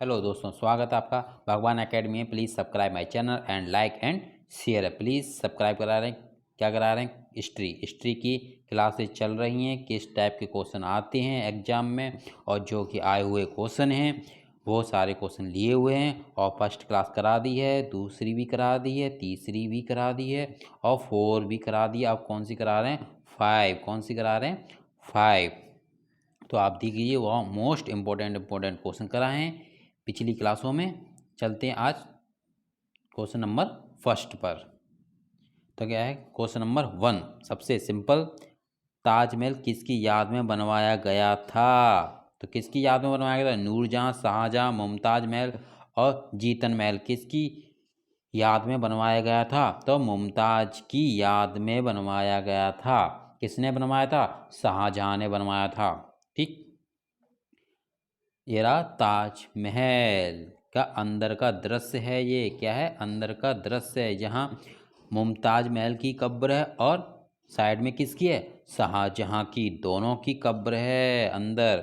Hello दोस्तों, स्वागत है आपका भगवान एकेडमी में। Please subscribe my channel and like and share. Please subscribe करा रहे हैं। क्या करा रहे हैं? हिस्ट्री की क्लासेस चल रही हैं। किस टाइप के क्वेश्चन आते हैं एग्जाम में और जो कि आए हुए क्वेश्चन हैं वो सारे क्वेश्चन लिए हुए हैं। और फर्स्ट क्लास करा दी है, दूसरी भी करा दी है, तीसरी भी करा दी है और 4 भी करा दी है। आप कौन सी करा रहे हैं? 5। कौन सी करा रहे हैं? 5। तो आप देखिए वह मोस्ट इम्पोर्टेंट क्वेश्चन कराए हैं पिछली क्लासों में। चलते हैं आज क्वेश्चन नंबर फर्स्ट पर। तो क्या है क्वेश्चन नंबर 1? सबसे सिंपल, ताजमहल किसकी याद में बनवाया गया था? तो किसकी याद में बनवाया गया था? नूरजहां, शाहजहां, मुमताज महल और जीतन महल किसकी याद में बनवाया गया था? तो मुमताज की याद में बनवाया गया था। किसने बनवाया था? शाहजहां ने बनवाया था। ठीक, ये रहा ताजमहल का अंदर का दृश्य है। ये क्या है? अंदर का दृश्य है जहाँ मुमताज महल की कब्र है और साइड में किसकी है? शाहजहां की। दोनों की कब्र है अंदर।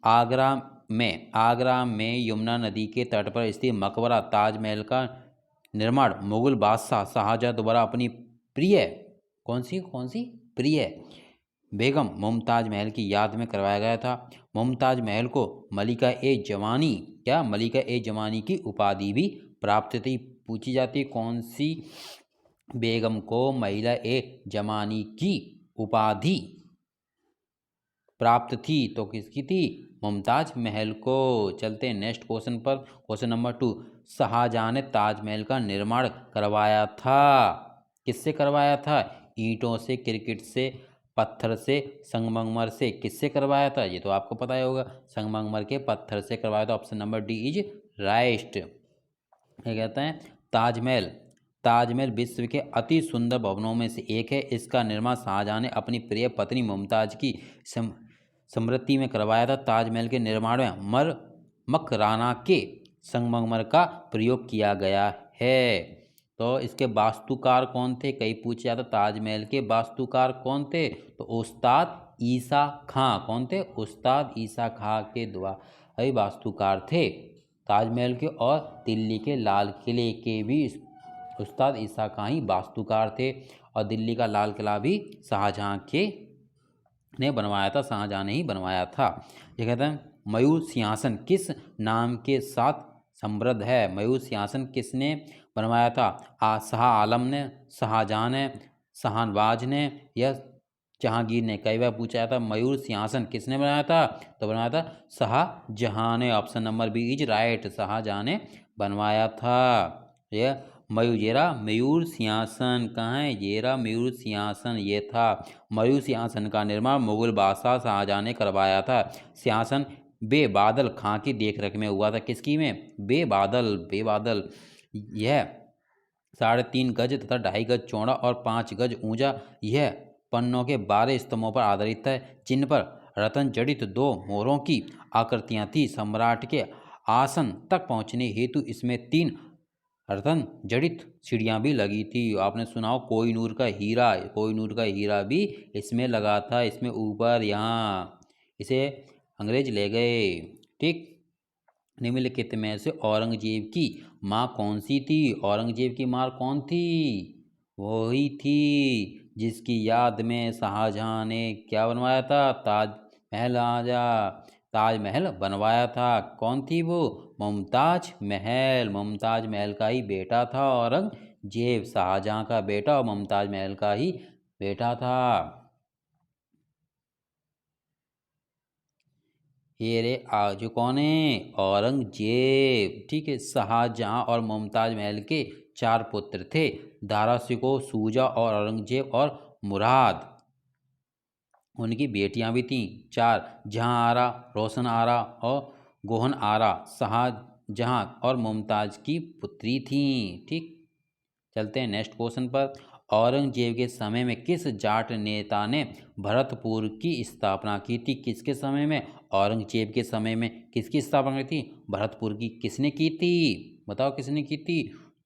आगरा में यमुना नदी के तट पर स्थित मकबरा ताजमहल का निर्माण मुगल बादशाह शाहजहां द्वारा अपनी प्रिय कौन सी प्रिय बेगम मुमताज महल की याद में करवाया गया था। मुमताज महल को मलिका ए जमानी की उपाधि भी प्राप्त थी। पूछी जाती है कौन सी बेगम को महिला ए जमानी की उपाधि प्राप्त थी? तो किसकी थी? मुमताज महल को। चलते हैं नेक्स्ट क्वेश्चन पर। क्वेश्चन नंबर 2, शाहजहां ने ताजमहल का निर्माण करवाया था। किससे करवाया था? ईंटों से, क्रिकेट से, पत्थर से, संगमरमर से। किससे करवाया था? ये तो आपको पता ही होगा। संगमरमर के पत्थर से करवाया था। Option number D is right. क्या कहते हैं? ताजमहल विश्व के अति सुंदर भवनों में से एक है। इसका निर्माण शाहजहां ने अपनी प्रिय पत्नी मुमताज की स्मृति में करवाया था। ताजमहल के निर्माण में मकराना के संगमरमर का प्रयोग किया गया है। तो इसके वास्तुकार कौन थे? कई पूछा जाता ताजमहल के वास्तुकार कौन थे? तो उस्ताद ईसा खां। कौन थे? उस्ताद ईसा खां के द्वारा वास्तुकार थे ताजमहल के। और दिल्ली के लाल किले के भी उस्ताद ईसा खां ही वास्तुकार थे। और दिल्ली का लाल किला भी शाहजहां ने ही बनवाया था। ये कहते हैं मयूर सिंहासन किस नाम के साथ समृद्ध है? मयूर सिंहासन किसने बनवाया था? शाह आलम ने, शाहजहां ने, शाहनवाज ने या जहांगीर ने? कई बार पूछा जाता मयूर सिंहासन किसने बनाया था? तो बनाया था शाहजहां ने। Option number B is right. Shahjahan ने बनवाया था। यह मयूर सिंहासन कहाँ है? मयूर सिंहासन ये था। मयूर सिंहासन का निर्माण मुगल बादशाह शाहजहां ने करवाया था। सिंहासन बेबादल खां की देखरेख में हुआ था। किसकी में? बेबादल। यह 3.5 गज तथा 2.5 गज चौड़ा और 5 गज ऊंचा। यह पन्नों के 12 स्तंभों पर आधारित है जिन पर रत्न जड़ित 2 मोरों की आकृतियां थी। सम्राट के आसन तक पहुंचने हेतु इसमें 3 रत्न जड़ित सीढ़ियां भी लगी थी। आपने सुना हो कोहिनूर का हीरा भी इसमें लगा था। इसमें ऊपर यहाँ इसे अंग्रेज ले गए। ठीक, निम्नलिखित में से औरंगजेब की माँ कौन सी थी? औरंगजेब की माँ कौन थी? वही थी जिसकी याद में शाहजहां ने क्या बनवाया था? ताजमहल बनवाया था। कौन थी वो? मुमताज महल का ही बेटा था औरंगजेब। शाहजहां का बेटा और मुमताज महल का ही बेटा था। ये रे जो कौन है? औरंगजेब। ठीक है, शाहजहां और मुमताज महल के 4 पुत्र थे। दारा शिकोह, शुजा और औरंगजेब और मुराद। उनकी बेटियां भी थीं 4, जहां आरा, रोशन आरा और गोहन आरा शाहजहां और मुमताज की पुत्री थीं। ठीक, चलते हैं नेक्स्ट क्वेश्चन पर। औरंगजेब के समय में किस जाट नेता ने भरतपुर की स्थापना की थी? किसके समय में? औरंगजेब के समय में किसकी स्थापना की थी? भरतपुर की। किसने की थी? बताओ किसने की थी?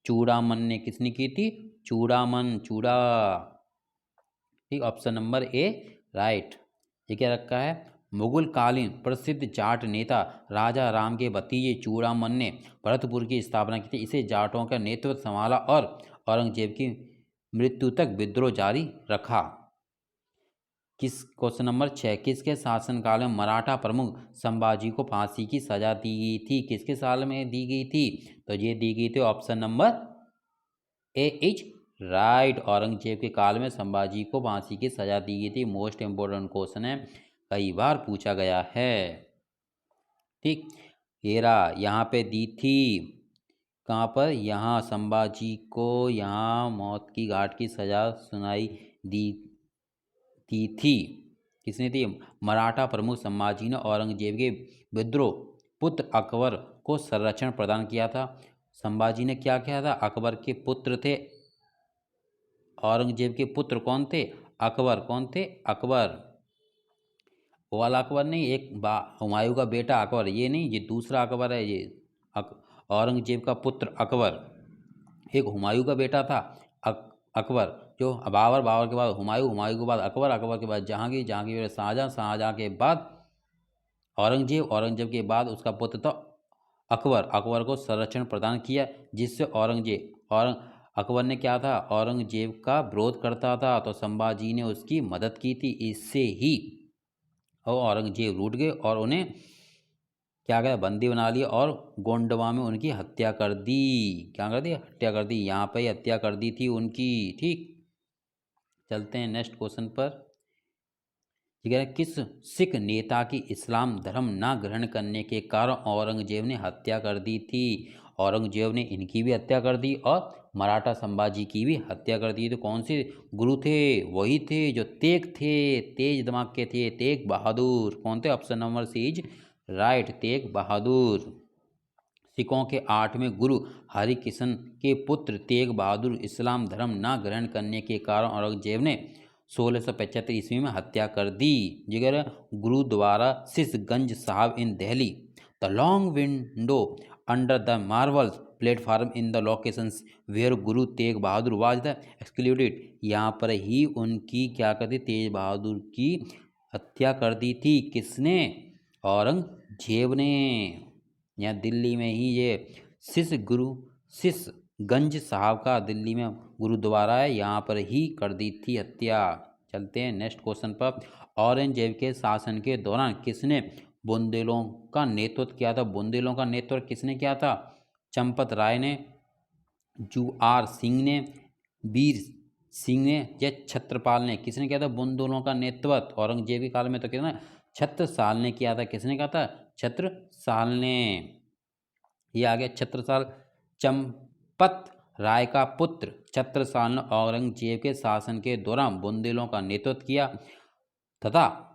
चूड़ामन ने। किसने की थी? चूड़ा। ठीक, ऑप्शन नंबर ए राइट। ये क्या रखा है? मुगल कालीन प्रसिद्ध जाट नेता राजा राम के भतीजे चूड़ामन ने भरतपुर की स्थापना की थी। इसे जाटों का नेतृत्व संभाला और औरंगजेब की मृत्यु तक विद्रोह जारी रखा। क्वेश्चन नंबर 6, किसके शासनकाल में मराठा प्रमुख संभाजी को फांसी की सजा दी गई थी? किसके साल में दी गई थी? तो ये दी गई थी option number A is right. Aurangzeb के काल में संभाजी को फांसी की सजा दी गई थी। मोस्ट इंपोर्टेंट क्वेश्चन है, कई बार पूछा गया है। ठीक, हेरा यहाँ पे दी थी, कहाँ पर? यहाँ संभाजी को यहाँ मौत की घाट की सजा सुनाई दी थी। किसने दी? मराठा प्रमुख संभाजी ने औरंगजेब के विद्रोह पुत्र अकबर को संरक्षण प्रदान किया था। संभाजी ने क्या किया था? अकबर के पुत्र थे। औरंगजेब के पुत्र कौन थे? अकबर। कौन थे? अकबर। वो वाला अकबर नहीं, एक हुमायूं का बेटा अकबर, ये नहीं, ये दूसरा अकबर है। ये औरंगजेब का पुत्र अकबर, एक हुमायूं का बेटा था अकबर, जो बाबर के बाद हुमायूं के बाद अकबर के बाद जहांगीर के बाद शाहजहां के बाद औरंगजेब के बाद उसका पुत्र था अकबर को संरक्षण प्रदान किया, जिससे अकबर ने क्या था? औरंगजेब का विरोध करता था, तो संभाजी ने उसकी मदद की थी। इससे ही औरंगजेब रूठ गए और उन्हें क्या किया? बंदी बना लिया और गोंडवा में उनकी हत्या कर दी। क्या कर दी? हत्या कर दी। यहाँ पे हत्या कर दी थी उनकी। ठीक, चलते हैं नेक्स्ट क्वेश्चन पर। ठीक है, किस सिख नेता की इस्लाम धर्म ना ग्रहण करने के कारण औरंगजेब ने हत्या कर दी थी? औरंगजेब ने इनकी भी हत्या कर दी और मराठा संभाजी की भी हत्या कर दी। तो कौन से गुरु थे? वही थे जो तेग थे, तेज दिमाग के थे, तेग बहादुर। कौन थे? Option number C is right, Tegh Bahadur. सिखों के 8वें गुरु हरिकृष्ण के पुत्र तेग बहादुर इस्लाम धर्म न ग्रहण करने के कारण औरंगजेब ने 1675 ईस्वी में हत्या कर दी। जिगर Gurudwara Sheeshganj Sahib in Delhi, the long window under the marble platform in the locations where Guru Tegh Bahadur was the excluded. यहाँ पर ही उनकी क्या कर दी? तेज बहादुर की हत्या कर दी थी। किसने? औरंगजेब ने। यहाँ दिल्ली में ही ये शीशगंज साहब का दिल्ली में गुरुद्वारा है, यहाँ पर ही कर दी थी हत्या। चलते हैं नेक्स्ट क्वेश्चन पर। औरंगजेब के शासन के दौरान किसने बुंदेलों का नेतृत्व किया था? बुंदेलों का नेतृत्व किसने किया था? चंपत राय ने, जुआर सिंह ने, वीर सिंह ने या छत्रपाल ने? किसने किया था बुंदेलों का नेतृत्व? औरंगजेब के काल में तो कितना? छत्रसाल ने किया था। किसने कहा था? छत्रसाल ने। ये आ गया छत्रसाल। चंपत राय का पुत्र छत्रसाल ने औरंगजेब के शासन के दौरान बुंदेलों का नेतृत्व किया तथा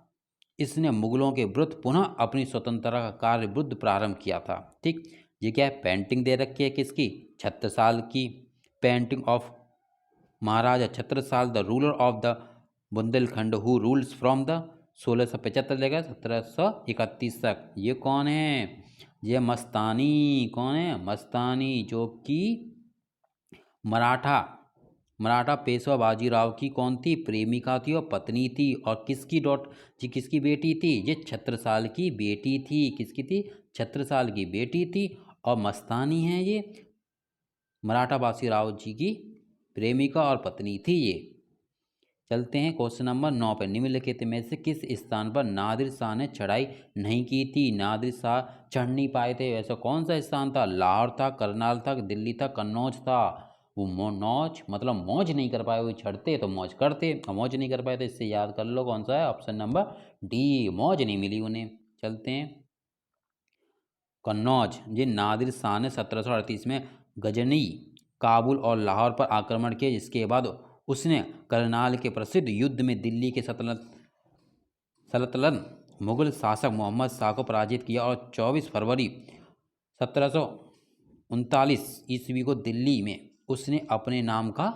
इसने मुगलों के विरुद्ध पुनः अपनी स्वतंत्रता का कार्य विरुद्ध प्रारंभ किया था। ठीक, ये क्या है? पेंटिंग दे रखी है किसकी? छत्रसाल की। Painting of Maharaja Chhatrasal the ruler of the Bundelkhand who rules from the 1675 लेकर 1731 तक। ये कौन है? ये मस्तानी। कौन है? मस्तानी, जो कि मराठा पेशवा बाजीराव की कौन थी? प्रेमिका थी और पत्नी थी। और किसकी बेटी थी? ये छत्रसाल की बेटी थी। किसकी थी? छत्रसाल की बेटी थी। और मस्तानी है ये मराठा बाजीराव जी की प्रेमिका और पत्नी थी ये। चलते हैं क्वेश्चन नंबर 9 पर। निम्नलिखित में से किस स्थान पर नादिर शाह ने चढ़ाई नहीं की थी? नादिर शाह चढ़ नहीं पाए थे, वैसा कौन सा स्थान था? लाहौर था, करनाल था, दिल्ली था, कन्नौज था। वो नौज मतलब मौज नहीं कर पाए, वो चढ़ते तो मौज करते, मौज नहीं कर पाए तो इससे याद कर लो कौन सा है? ऑप्शन नंबर डी, मौज नहीं मिली उन्हें। चलते हैं कन्नौज। ये नादिर शाह ने 1738 में गजनी, काबुल और लाहौर पर आक्रमण किया, जिसके बाद उसने करनाल के प्रसिद्ध युद्ध में दिल्ली के सल्तनत मुगल शासक मोहम्मद शाह को पराजित किया और 24 फरवरी 1739 ईस्वी को दिल्ली में उसने अपने नाम का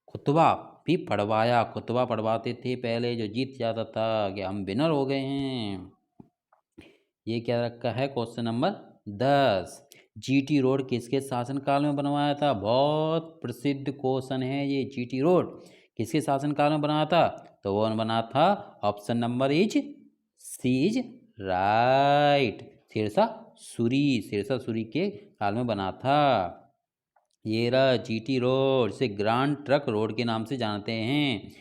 खुतबा भी पढ़वाया। खुतबा पढ़वाते थे पहले, जो जीत जाता था कि हम विनर हो गए हैं। ये क्या रखा है? Question number 10। जीटी रोड किसके शासनकाल में बनवाया था? बहुत प्रसिद्ध क्वेश्चन है ये। जीटी रोड किसके शासनकाल में बनाया था? तो वो बना था option number is C is right. Shershah Suri के काल में बना था। ये रहा जीटी रोड, से ग्रांड ट्रक रोड के नाम से जानते हैं।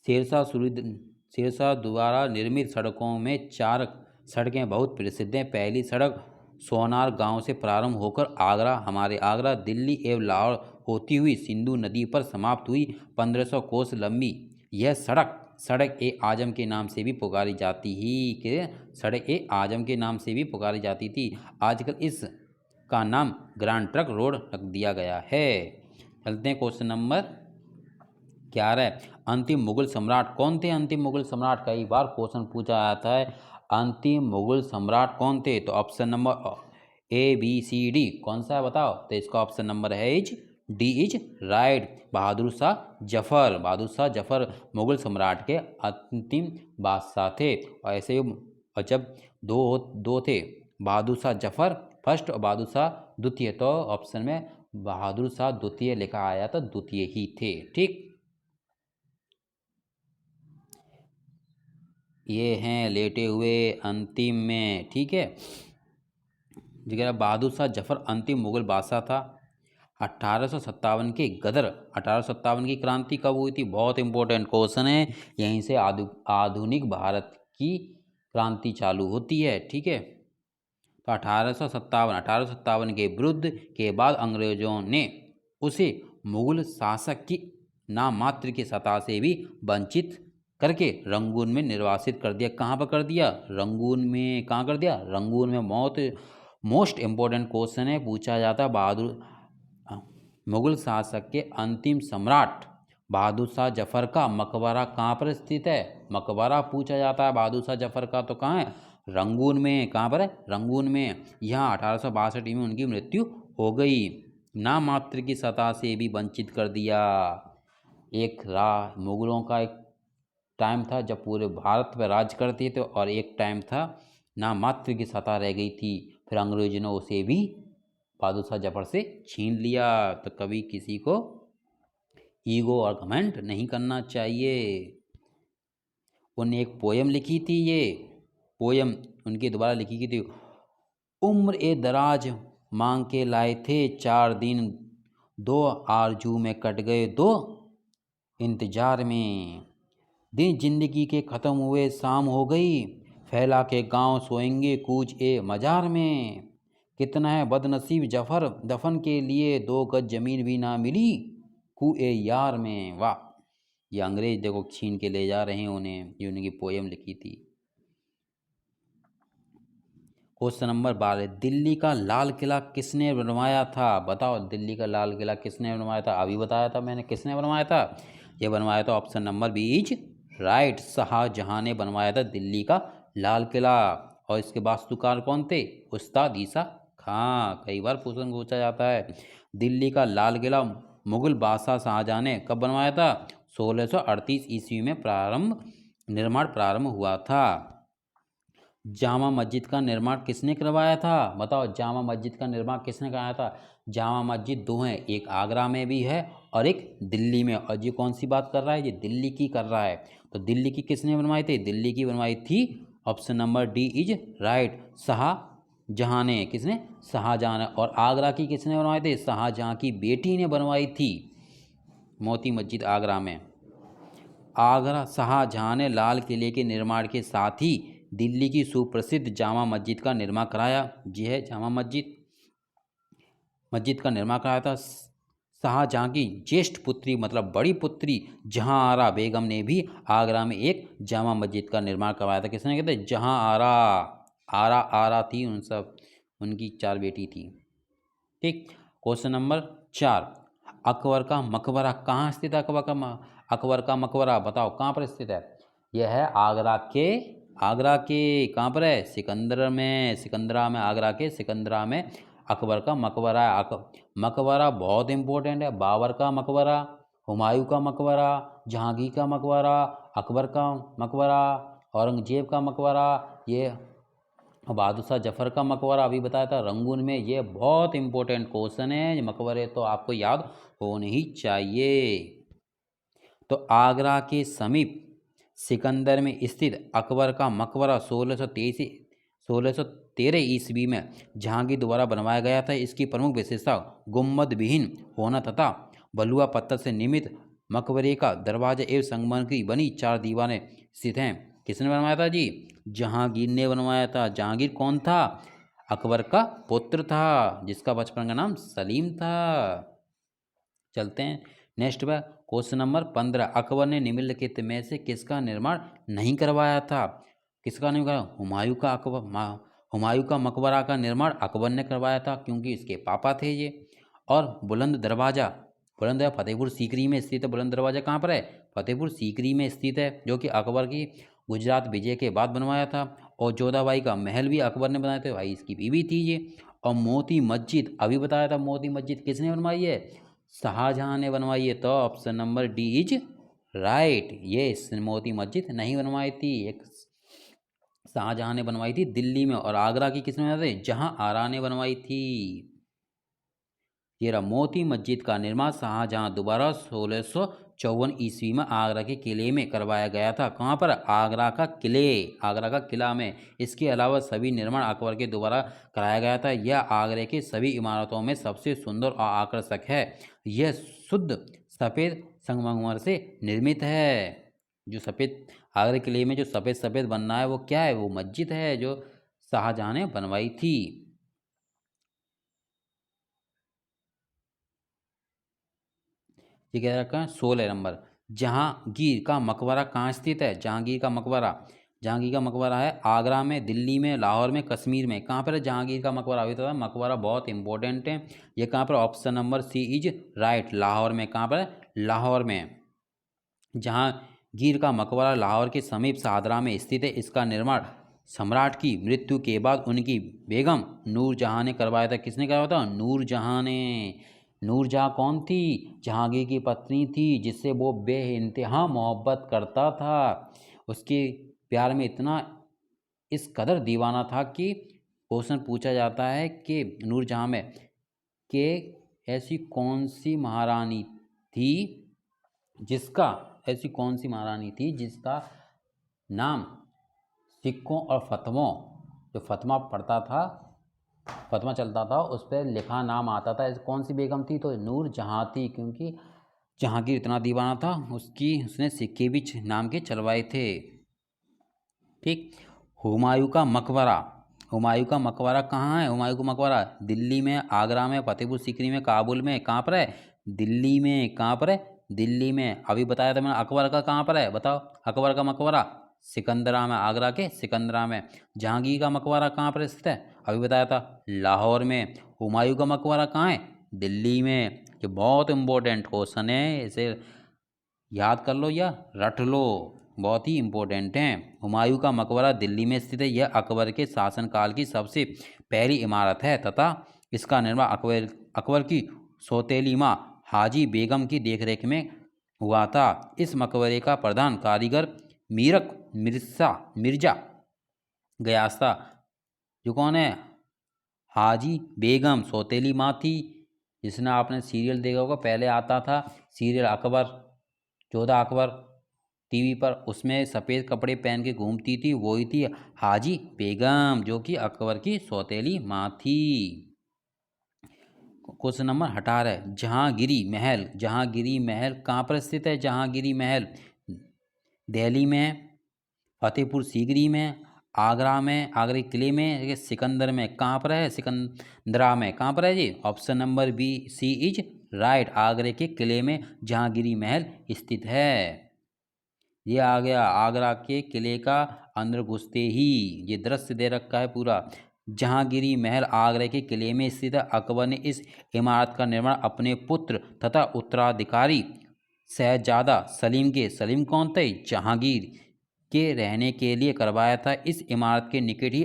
शेरशाह द्वारा निर्मित सड़कों में 4 सड़कें बहुत प्रसिद्ध हैं। पहली सड़क सोनार गांव से प्रारंभ होकर आगरा दिल्ली एवं लाहौर होती हुई सिंधु नदी पर समाप्त हुई। 1500 कोस लंबी यह सड़क ए आजम के नाम से भी पुकारी जाती थी। आजकल इस का नाम ग्रांड ट्रक रोड रख दिया गया है। चलते हैं क्वेश्चन नंबर 11। अंतिम मुगल सम्राट कौन थे? अंतिम मुगल सम्राट कई बार क्वेश्चन पूछा जाता है। अंतिम मुगल सम्राट कौन थे? तो ऑप्शन नंबर ABCD कौन सा है बताओ? तो इसका ऑप्शन नंबर है D is right. Bahadur Shah Zafar Mughal सम्राट के अंतिम बादशाह थे। और ऐसे और जब दो थे, बहादुर शाह जफर फर्स्ट और बहादुर शाह द्वितीय, तो ऑप्शन में बहादुर शाह द्वितीय लिखा आया तो द्वितीय ही थे। ठीक, ये हैं लेटे हुए अंतिम में। ठीक है, जगह बहादुर शाह जफर अंतिम मुगल बादशाह था। 1857 के गदर 1857 की क्रांति कब हुई थी? बहुत इंपॉर्टेंट क्वेश्चन है। यहीं से आधुनिक भारत की क्रांति चालू होती है। ठीक है, तो 1857 के विरुद्ध के बाद अंग्रेजों ने उसे मुगल शासक की नाम मात्र की सत्ता से भी वंचित करके रंगून में निर्वासित कर दिया। कहाँ पर कर दिया? रंगून में। कहाँ कर दिया? रंगून में। मोस्ट इम्पोर्टेंट क्वेश्चन है, पूछा जाता मुगल शासक के अंतिम सम्राट बहादुर शाह जफर का मकबरा कहाँ पर स्थित है? मकबरा पूछा जाता है बहादुर शाह जफर का, तो कहाँ है? रंगून में। कहाँ पर है? रंगून में। यहाँ 1862 में उनकी मृत्यु हो गई। नाम मात्र की सत्ता से भी वंचित कर दिया। मुगलों का एक टाइम था जब पूरे भारत पर राज करते थे, और एक टाइम था नाम मात्र की सत्ता रह गई थी। फिर अंग्रेजों ने उसे भी बहादुर शाह जफर से छीन लिया। तो कभी किसी को ईगो और घमंड नहीं करना चाहिए। उन्हें एक पोयम लिखी थी, ये पोयम उनके द्वारा लिखी थी। उम्र ए दराज मांग के लाए थे 4 दिन, 2 आरजू में कट गए 2 इंतजार में। दिन जिंदगी के ख़त्म हुए शाम हो गई, फैला के गांव सोएंगे कूच ए मजार में। कितना है बदनसीब जफर, दफन के लिए 2 गज जमीन भी ना मिली कुए यार में। वाह, ये अंग्रेज देखो छीन के ले जा रहे हैं उन्हें, ये उनकी पोयम लिखी थी। Question number 12। दिल्ली का लाल किला किसने बनवाया था? बताओ, दिल्ली का लाल किला किसने बनवाया था? अभी बताया था मैंने किसने बनवाया था। ये बनवाया था option number B is right, Shahjahan ने बनवाया था दिल्ली का लाल किला। और इसके वास्तुकार कौन थे? उस्ताद ईसा खां। कई बार क्वेश्चन पूछा जाता है। दिल्ली का लाल किला मुगल बादशाह शाहजहां ने कब बनवाया था? 1638 ईस्वी में निर्माण प्रारंभ हुआ था। जामा मस्जिद का निर्माण किसने करवाया था? बताओ, जामा मस्जिद का निर्माण किसने कराया था? जामा मस्जिद 2 हैं, एक आगरा में भी है और एक दिल्ली में। और ये कौन सी बात कर रहा है? ये दिल्ली की कर रहा है। तो दिल्ली की किसने बनवाई थी? दिल्ली की बनवाई थी option number D is right, Shahjahan ने। किसने? शाहजहां ने। और आगरा की किसने बनवाई थी? शाहजहां की बेटी ने बनवाई थी मोती मस्जिद आगरा में। आगरा शाहजहां ने लाल किले के निर्माण के साथ ही दिल्ली की सुप्रसिद्ध जामा मस्जिद का निर्माण कराया। जी है, जामा मस्जिद का निर्माण कराया था। शाहजहां की ज्येष्ठ पुत्री मतलब बड़ी पुत्री जहांआरा बेगम ने भी आगरा में एक जामा मस्जिद का निर्माण करवाया था। किसने? कहते जहांआरा। आरा थी उनकी 4 बेटी थी। ठीक, क्वेश्चन नंबर 4। अकबर का मकबरा कहाँ स्थित है? अकबर का मकबरा बताओ कहाँ पर स्थित है? यह है आगरा के कहाँ पर है? सिकंदरा में आगरा के सिकंदरा में अकबर का मकबरा है। मकबरा बहुत इंपॉर्टेंट है। बाबर का मकबरा, हुमायूं का मकबरा, जहांगीर का मकबरा, अकबर का मकबरा, औरंगजेब का मकबरा, ये बहादुर शाह जफर का मकबरा अभी बताया था रंगून में। ये बहुत इंपॉर्टेंट क्वेश्चन है। ये मकबरे तो आपको याद होने ही चाहिए। तो आगरा के समीप सिकंदर में स्थित अकबर का मकबरा 1613 ईस्वी में जहांगीर द्वारा बनवाया गया था। इसकी प्रमुख विशेषता गुम्बद विहीन होना तथा बलुआ पत्थर से निर्मित मकबरे का दरवाजा एवं संगमरमर की बनी 4 दीवारें स्थित हैं। किसने बनवाया था जी? जहांगीर ने बनवाया था। जहांगीर कौन था? अकबर का पुत्र था, जिसका बचपन का नाम सलीम था। चलते हैं नेक्स्ट पर। क्वेश्चन नंबर 15, अकबर ने निम्नलिखित में से किसका निर्माण नहीं करवाया था? किसका नहीं करवाया? हुमायूं का मकबरा का निर्माण अकबर ने करवाया था, क्योंकि इसके पापा थे ये। और बुलंद दरवाजा फतेहपुर सीकरी में स्थित है। बुलंद दरवाजा कहाँ पर है? फतेहपुर सीकरी में स्थित है, जो कि अकबर की गुजरात विजय के बाद बनवाया था। और जोधाबाई का महल भी अकबर ने बनाया था, भाई इसकी बीवी थी ये। और मोती मस्जिद अभी बताया था, मोती मस्जिद किसने बनवाई है? शाहजहां ने बनवाई है। तो option number D is right. ये मोती मस्जिद नहीं बनवाई थी, एक शाहजहां ने बनवाई थी दिल्ली में। और आगरा की किसने बनवाई थी? जहां आरा ने बनवाई थी। ये रहा मोती मस्जिद का निर्माण शाहजहां दोबारा 1654 ईस्वी में आगरा के किले में करवाया गया था। कहाँ पर? आगरा का किला में। इसके अलावा सभी निर्माण अकबर के द्वारा कराया गया था। यह आगरे की सभी इमारतों में सबसे सुंदर और आकर्षक है। यह शुद्ध सफ़ेद संगमरमर से निर्मित है। जो सफ़ेद आगरा किले में जो सफ़ेद सफ़ेद बनना है वो क्या है? वो मस्जिद है जो शाहजहां ने बनवाई थी। ये कह रखा है 16 नंबर, जहांगीर का मकबरा कहाँ स्थित है? जहांगीर का मकबरा है आगरा में, दिल्ली में, लाहौर में, कश्मीर में। कहाँ पर है जहांगीर का मकबरा? अभी तो मकबरा बहुत इंपॉर्टेंट है। ये कहाँ पर? Option number C is right, Lahore में। कहाँ पर है? लाहौर में। जहांगीर का मकबरा लाहौर के समीप शाहदरा में स्थित है। इसका निर्माण सम्राट की मृत्यु के बाद उनकी बेगम नूरजहां ने करवाया था। किसने करवाया था? नूरजहां ने। नूरजहां कौन थी? जहांगीर की पत्नी थी, जिससे वो बेइंतहा मोहब्बत करता था। उसके प्यार में इतना इस कदर दीवाना था कि क्वेश्चन पूछा जाता है कि नूरजहां में कि ऐसी कौन सी महारानी थी जिसका नाम सिक्कों और फतवों, जो फतवा पढ़ता था, फतवा चलता था, उस पर लिखा नाम आता था। कौन सी बेगम थी? तो नूरजहां थी, क्योंकि जहांगीर इतना दीवाना था उसने सिक्के भी नाम के चलवाए थे। ठीक। हुमायूं का मकबरा कहाँ है? हुमायूं का मकबरा दिल्ली में, आगरा में, फतेहपुर सीकरी में, काबुल में। कहाँ पर है? दिल्ली में। कहाँ पर है? दिल्ली में। अभी बताया था मैंने अकबर का कहाँ पर है, बताओ। अकबर का मकबरा सिकंदरा में, आगरा के सिकंदरा में। जहांगीर का मकबरा कहाँ पर स्थित है? अभी बताया था, लाहौर में। हुमायूं का मकबरा कहाँ है? दिल्ली में। ये बहुत इंपॉर्टेंट क्वेश्चन है, इसे याद कर लो या रट लो, बहुत ही इम्पोर्टेंट है। हुमायूं का मकबरा दिल्ली में स्थित है। यह अकबर के शासनकाल की सबसे पहली इमारत है तथा इसका निर्माण अकबर की सौतेली माँ हाजी बेगम की देखरेख में हुआ था। इस मकबरे का प्रधान कारीगर मिर्जा गयास था। जो कौन है? हाजी बेगम सौतेली माँ थी, जिसने आपने सीरियल देखा होगा, पहले आता था सीरियल अकबर, जोधा अकबर टीवी पर, उसमें सफ़ेद कपड़े पहन के घूमती थी, वही थी हाजी बेगम, जो कि अकबर की सौतेली माँ थी। क्वेश्चन नंबर 18, जहांगीरी महल कहाँ पर स्थित है? जहांगीरी महल दिल्ली में, फतेहपुर सीकरी में, आगरा में, आगरा किले में, सिकंदर में। कहाँ पर है? सिकंदरा में। कहाँ पर है जी? Option number B C is right, आगरे के किले में जहांगीरी महल स्थित है। ये आ गया आगरा के किले का अंदर घुसते ही ये दृश्य दे रखा है पूरा। जहांगीरी महल आगरा के किले में स्थित है। अकबर ने इस इमारत का निर्माण अपने पुत्र तथा उत्तराधिकारी शहजादा सलीम कौन थे? जहांगीर के रहने के लिए करवाया था। इस इमारत के निकट ही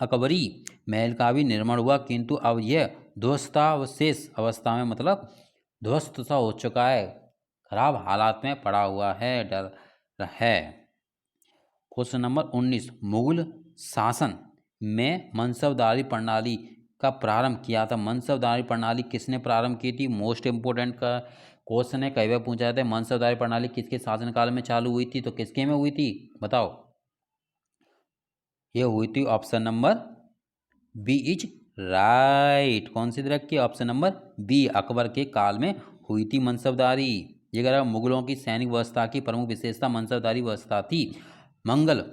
अकबरी महल का भी निर्माण हुआ, किंतु अब यह ध्वस्तावशेष अवस्था में, मतलब ध्वस्त सा हो चुका है, खराब हालात में पड़ा हुआ है, डर है। क्वेश्चन नंबर 19, मुगल शासन में मनसबदारी प्रणाली का प्रारंभ किया था। मनसबदारी प्रणाली किसने प्रारंभ की थी? मोस्ट इंपोर्टेंट का क्वेश्चन है, कई बार पूछा जाता है मनसबदारी प्रणाली किसके शासनकाल में चालू हुई थी, तो किसके में हुई थी बताओ। ये हुई थी option number B is right. कौन सी तरह की, ऑप्शन नंबर बी, अकबर के काल में हुई थी मनसबदारी। ये कह रहा मुगलों की सैनिक व्यवस्था की प्रमुख विशेषता मनसबदारी व्यवस्था थी। मुगल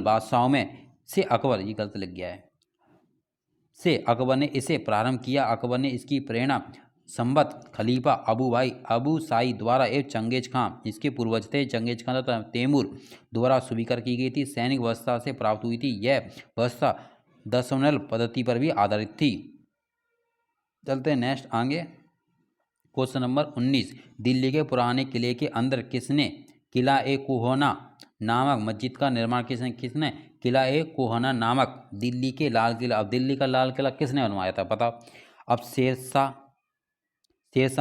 बादशाहों में से अकबर, ये गलत लग गया है, से अकबर ने इसे प्रारंभ किया। अकबर ने इसकी प्रेरणा संबत खलीफा अबू साई द्वारा एवं चंगेज खां, इसके पूर्वज थे चंगेज खां तथा तैमूर द्वारा स्वीकार की गई थी, सैनिक व्यवस्था से प्राप्त हुई थी। यह व्यवस्था दशमलव पद्धति पर भी आधारित थी। चलते हैं नेक्स्ट आगे। क्वेश्चन नंबर 19, दिल्ली के पुराने किले के अंदर किसने किला ए कोहना नामक मस्जिद का निर्माण किसने किला ए कोहना नामक दिल्ली के लाल किला, अब दिल्ली का लाल किला किसने बनवाया था बताओ। अब शेरशाह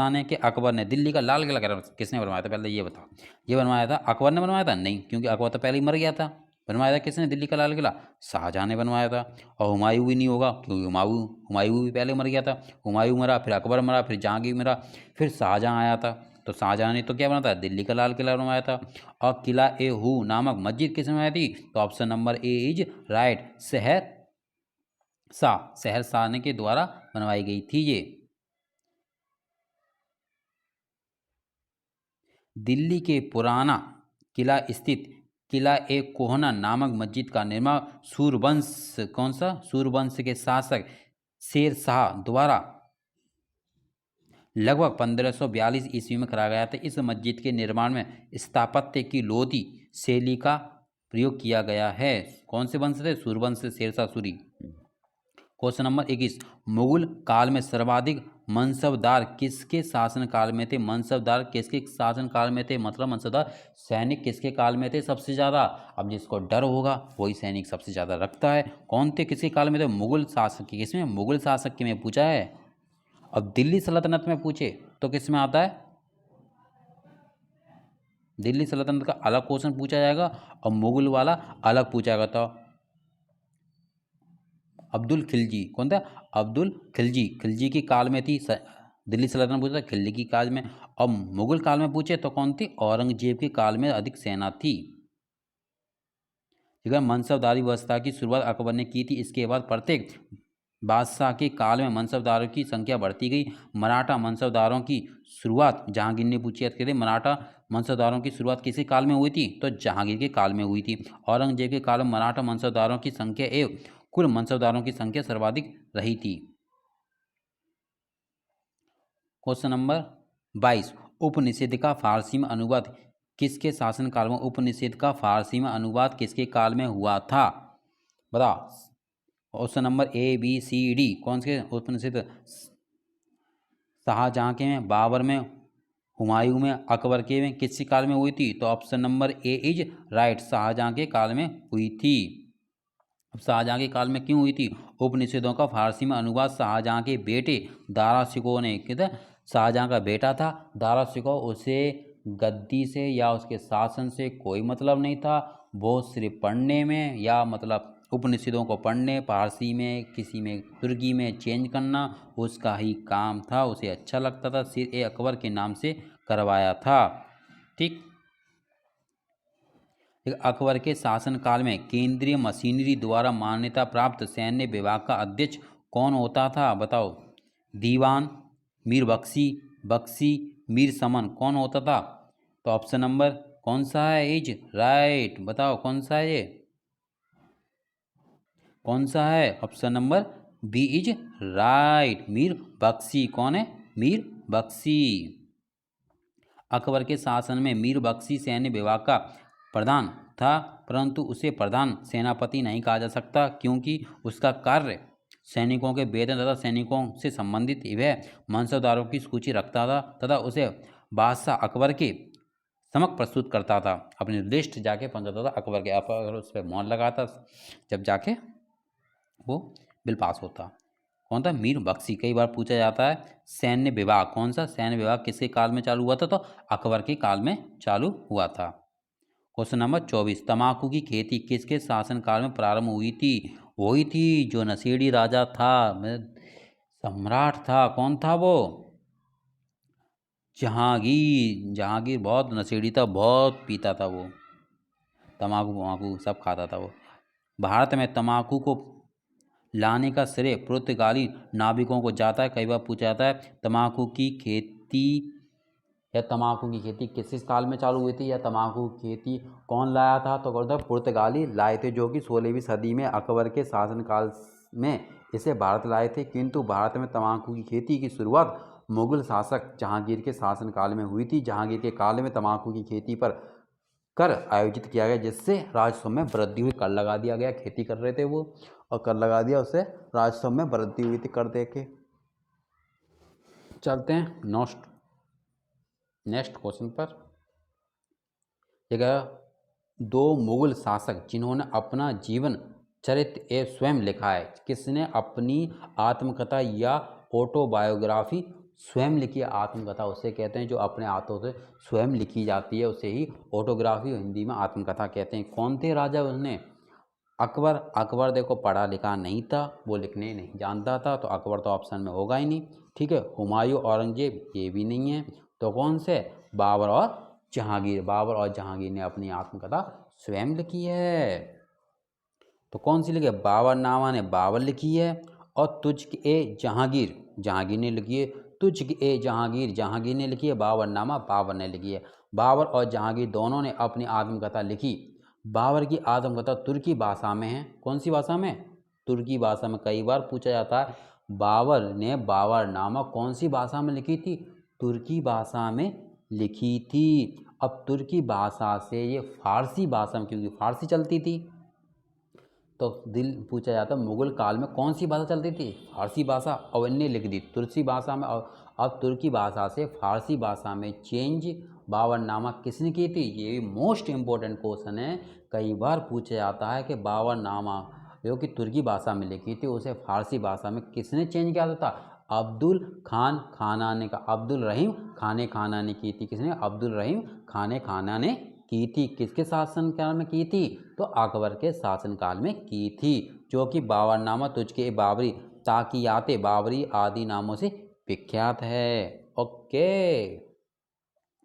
ने कि अकबर ने दिल्ली का लाल किला किसने बनवाया था, पहले ये बताओ। ये बनवाया था अकबर ने बनवाया था, नहीं, क्योंकि अकबर तो पहले ही मर गया था। बनवाया था किसने दिल्ली का लाल किला, शाहजहां ने बनवाया था। और हुमायूं भी नहीं होगा, क्योंकि हुमायूं भी पहले मर गया था। हुमायूं मरा, फिर अकबर मरा, फिर जहांगीर मरा, फिर शाहजहां आया था। तो शाहजहां ने तो क्या बनाया था, दिल्ली का लाल किला बनवाया था। और किला ए हू नामक मस्जिद किसने बनवाई थी, तो option number A is right, शहर शाह के द्वारा बनवाई गई थी। ये दिल्ली के पुराना किला स्थित किला ए कोहना नामक मस्जिद का निर्माण सूरवंश, कौन सा, सूरवंश के शासक शेर शाह द्वारा लगभग 1542 ईस्वी में कराया गया था। इस मस्जिद के निर्माण में स्थापत्य की लोधी शैली का प्रयोग किया गया है। कौन से वंश थे, सूरवंश से शेरशाह सूरी। क्वेश्चन नंबर 21, मुगल काल में सर्वाधिक मनसबदार किसके शासन काल में थे। मनसबदार किसके शासन काल में थे, मतलब मनसबदार सैनिक किसके काल में थे सबसे ज़्यादा। अब जिसको डर होगा वही सैनिक सबसे ज़्यादा रखता है। कौन थे, किसके काल में थे, मुगल शासक के। किसमें, मुगल शासक के में पूछा है। अब दिल्ली सल्तनत में पूछे तो किस में आता है, दिल्ली सल्तनत का अलग क्वेश्चन पूछा जाएगा और मुगल वाला अलग पूछा जाएगा। तो अब्दुल खिलजी, कौन था, अब्दुल खिलजी की काल में थी दिल्ली सल्तनत, पूछा था खिलजी की काल में। और मुगल काल में पूछे तो कौन थी, औरंगजेब के काल में अधिक सेना थी। ठीक है, मनसबदारी व्यवस्था की शुरुआत अकबर ने की थी। इसके बाद प्रत्येक बादशाह के काल में मनसबदारों की संख्या बढ़ती गई। मराठा मनसबदारों की शुरुआत जहांगीर ने पूछी थी। मराठा मनसबदारों की शुरुआत किसी काल में हुई थी, तो जहांगीर के काल में हुई थी। औरंगजेब के काल में मराठा मनसबदारों की संख्या एवं कुल मनसबदारों की संख्या सर्वाधिक रही थी। क्वेश्चन नंबर 22, उपनिषद का फारसी में अनुवाद किसके शासनकाल में, उपनिषद का फारसी में अनुवाद किसके काल में हुआ था बता। Option number A B C D, कौन से उपनिषद, शाहजहां के में, बाबर में, हुमायूं में, अकबर के में, किस काल में हुई थी, तो option number A is right, Shahjahan के काल में हुई थी। अब शाहजहां के काल में क्यों हुई थी, उपनिषदों का फारसी में अनुवाद शाहजहां के बेटे दारा शिकोह ने किया। शाहजहां का बेटा था दारा शिकोह, उसे गद्दी से या उसके शासन से कोई मतलब नहीं था। वो सिर्फ पढ़ने में या मतलब उपनिषदों को पढ़ने, फारसी में किसी में तुर्की में चेंज करना उसका ही काम था। उसे अच्छा लगता था, सिर ए अकबर के नाम से करवाया था। ठीक, अकबर के शासनकाल में केंद्रीय मशीनरी द्वारा मान्यता प्राप्त सैन्य विभाग का अध्यक्ष कौन होता था बताओ। दीवान, मीर बख्शी, मीर समन, कौन होता था, तो ऑप्शन नंबर कौन सा है इज राइट, बताओ कौन सा है ये, कौन सा है, option number B is right, Mir Bakhshi. कौन है, मीर बख्शी। अकबर के शासन में मीर बख्शी सैन्य विभाग का प्रधान था, परंतु उसे प्रधान सेनापति नहीं कहा जा सकता, क्योंकि उसका कार्य सैनिकों के वेतन तथा सैनिकों से संबंधित वह मनसबदारों की सूची रखता था तथा उसे बादशाह अकबर के समक्ष प्रस्तुत करता था। अपनी लिस्ट जाके पहुंचाता था अकबर के, अकबर उस पर मोहर लगाता, जब जाके वो बिल पास होता। कौन था, मीर बख्शी। कई बार पूछा जाता है सैन्य विभाग, कौन सा सैन्य विभाग किसके काल में चालू हुआ था, तो अकबर के काल में चालू हुआ था। क्वेश्चन नंबर 24, तंबाकू की खेती किसके शासनकाल में प्रारंभ हुई थी, वही थी जो नशेड़ी राजा था, सम्राट था, कौन था वो, जहांगीर। जहांगीर बहुत नशेड़ी था, बहुत पीता था वो, तम्बाकू वमाकू सब खाता था वो। भारत में तम्बाकू को लाने का श्रेय पुर्तगाली नाविकों को जाता है। कई बार पूछा जाता है तम्बाकू की खेती या तम्बाकू की खेती किस साल में चालू हुई थी, या तम्बाकू की खेती कौन लाया था, तो कहता है पुर्तगाली लाए थे, जो कि 16वीं सदी में अकबर के शासनकाल में इसे भारत लाए थे। किंतु भारत में तम्बाकू की खेती की शुरुआत मुगल शासक जहांगीर के शासनकाल में हुई थी। जहांगीर के काल में तम्बाकू की खेती पर कर आयोजित किया गया, जिससे राजस्व में वृद्धि हुई। कर लगा दिया गया, खेती कर रहे थे वो और कर लगा दिया, उससे राजस्व में वृद्धि हुई थी कर दे के। चलते हैं नेक्स्ट क्वेश्चन पर। जगह दो मुगल शासक जिन्होंने अपना जीवन चरित्र स्वयं लिखा है। किसने अपनी आत्मकथा या ऑटोबायोग्राफी स्वयं लिखी है? आत्मकथा उसे कहते हैं जो अपने हाथों से स्वयं लिखी जाती है, उसे ही ऑटोग्राफी हिंदी में आत्मकथा कहते हैं। कौन थे राजा उसने? अकबर। अकबर देखो पढ़ा लिखा नहीं था, वो लिखने नहीं जानता था, तो अकबर तो ऑप्शन में होगा ही नहीं। ठीक है, हुमायूं, औरंगजेब ये भी नहीं है, तो कौन से? बाबर और जहांगीर। बाबर और जहांगीर ने अपनी आत्मकथा स्वयं लिखी है। तो कौन सी लिखी है? बाबरनामा ने बाबर लिखी है, और तुझ ए जहांगीर जहांगीर ने लिखी है। तुझ ए जहांगीर जहांगीर ने लिखी है। बाबरनामा बाबर ने लिखी है। बाबर और जहांगीर दोनों ने अपनी आत्मकथा लिखी। बाबर की आत्मकथा तुर्की भाषा में है। कौन सी भाषा में? तुर्की भाषा में। कई बार पूछा जाता है बाबर ने बाबरनामा कौन सी भाषा में लिखी थी? तुर्की भाषा में लिखी थी। अब तुर्की भाषा से ये फारसी भाषा में, क्योंकि फारसी चलती थी, तो दिल पूछा जाता मुगल काल में कौन सी भाषा चलती थी? फारसी भाषा, और इनने लिख दी तुर्की भाषा में। और अब तुर्की भाषा से फारसी भाषा में चेंज बाबरनामा किसने की थी? ये मोस्ट इम्पोर्टेंट क्वेश्चन है। कई बार पूछा जाता है कि बाबरनामा जो कि तुर्की भाषा में लिखी थी, उसे फारसी भाषा में किसने चेंज किया था? अब्दुल खान खाना का। अब्दुल रहीम खाना ने की थी। किसने? अब्दुल रहीम खाना ने की थी। किसके शासनकाल में की थी? तो अकबर के शासनकाल में की थी, जो कि बाबरनामा तुझके बाबरी ताकियाते बाबरी आदि नामों से विख्यात है। ओके,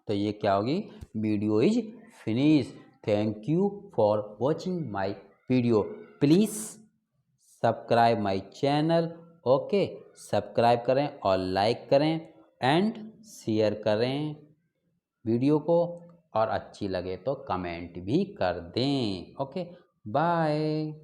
तो ये क्या होगी? Video is finish. Thank you for watching my video. Please subscribe my channel. Okay, subscribe करें और लाइक करें एंड शेयर करें वीडियो को, और अच्छी लगे तो कमेंट भी कर दें। Okay, bye.